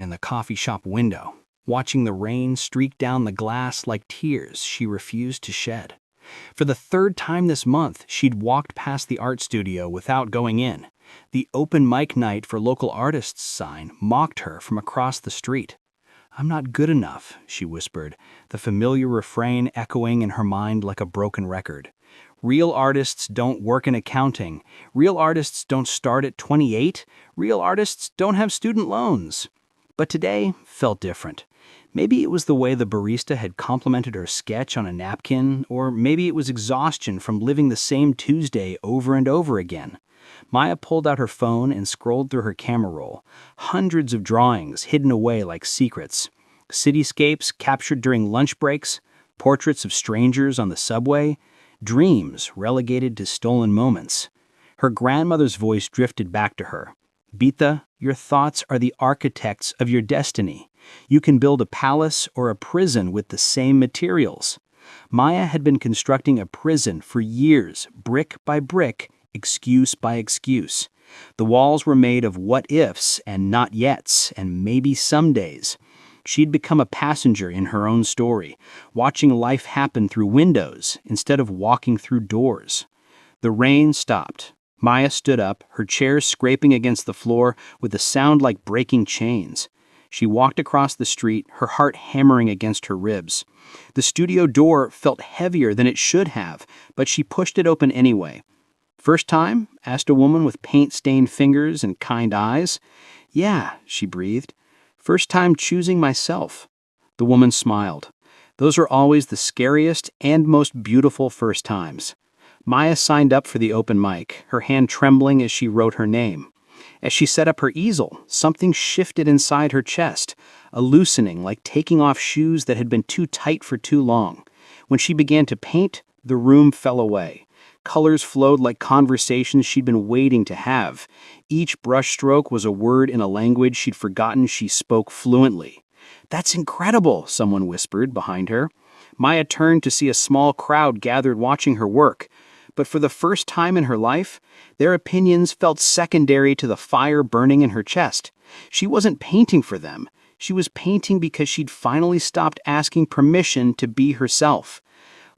in the coffee shop window, watching the rain streak down the glass like tears she refused to shed. For the third time this month, she'd walked past the art studio without going in. The open mic night for local artists sign mocked her from across the street. "I'm not good enough," she whispered, the familiar refrain echoing in her mind like a broken record. Real artists don't work in accounting. Real artists don't start at 28. Real artists don't have student loans. But today felt different. Maybe it was the way the barista had complimented her sketch on a napkin, or maybe it was exhaustion from living the same Tuesday over and over again. Maya pulled out her phone and scrolled through her camera roll. Hundreds of drawings hidden away like secrets. Cityscapes captured during lunch breaks, portraits of strangers on the subway, dreams relegated to stolen moments. Her grandmother's voice drifted back to her. "Bita, your thoughts are the architects of your destiny. You can build a palace or a prison with the same materials." Maya had been constructing a prison for years, brick by brick, excuse by excuse. The walls were made of what-ifs and not-yets and maybe somedays. She'd become a passenger in her own story, watching life happen through windows instead of walking through doors. The rain stopped. Maya stood up, her chair scraping against the floor with a sound like breaking chains. She walked across the street, her heart hammering against her ribs. The studio door felt heavier than it should have, but she pushed it open anyway. "First time?" asked a woman with paint-stained fingers and kind eyes. "Yeah," she breathed. "First time choosing myself." The woman smiled. "Those are always the scariest and most beautiful first times." Maya signed up for the open mic, her hand trembling as she wrote her name. As she set up her easel, something shifted inside her chest, a loosening like taking off shoes that had been too tight for too long. When she began to paint, the room fell away. Colors flowed like conversations she'd been waiting to have. Each brushstroke was a word in a language she'd forgotten she spoke fluently. "That's incredible," someone whispered behind her. Maya turned to see a small crowd gathered watching her work. But for the first time in her life, their opinions felt secondary to the fire burning in her chest. She wasn't painting for them. She was painting because she'd finally stopped asking permission to be herself.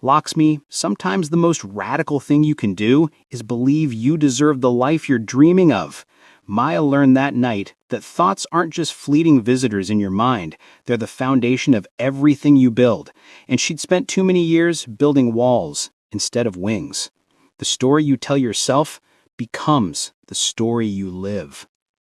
Lakshmi, sometimes the most radical thing you can do is believe you deserve the life you're dreaming of. Maya learned that night that thoughts aren't just fleeting visitors in your mind, they're the foundation of everything you build. And she'd spent too many years building walls instead of wings. The story you tell yourself becomes the story you live.